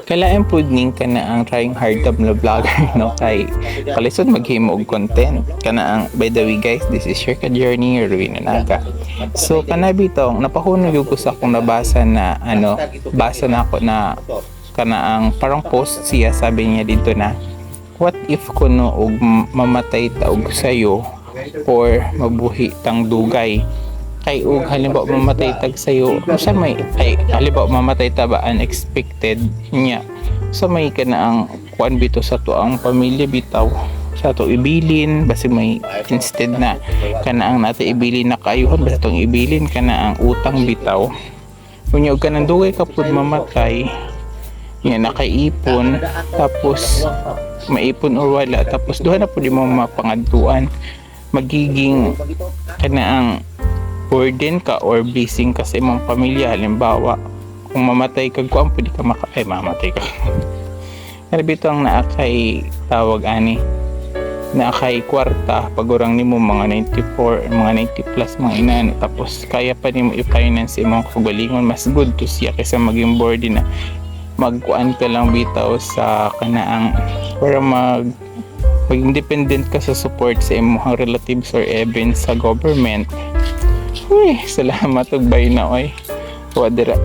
Kailangan po ning ka na ang trying hard tab na vlogger, no? Kay kalisod maghimo og content. Kana ang, by the way guys, this is your journey, Ruin Naga. So kanabi tong napahunong yung ko sa akong nabasa na basa na ako na kana ang parang post siya, sabi niya dito na what if kuno og mamatay ta og sayo or mabuhi tang dugay, kay ug halimbawa mamatay tag sayo sa may ay halimbawa mamatay ta ba unexpected niya sa may kana ang kuan bito sa to ang pamilya bitaw sa to ibilin basi may instead na kana ang nata ibilin na kayuhan basta tong ibilin kana ang utang bitaw unya og kanang dugay ka pud mamatay niya nakaipon tapos maipon or wala tapos duha na pud mo mapangadtuan magiging kana ang burden ka or blessing ka sa imong pamilya. Halimbawa kung mamatay ka kuan pwede ka mamatay ka pero bito ang naakay tawag ani naakay kwarta pagurang nimo mga 94 mga 90 plus mga inano tapos kaya pa nimo i-finance imong kagalingon mas good to siya kaysa maging burden na magkuan ka lang bitaw sa kanaang para maging dependent ka sa support sa imong relatives or even sa government. Uy, salamat og bay na oy. Wadira.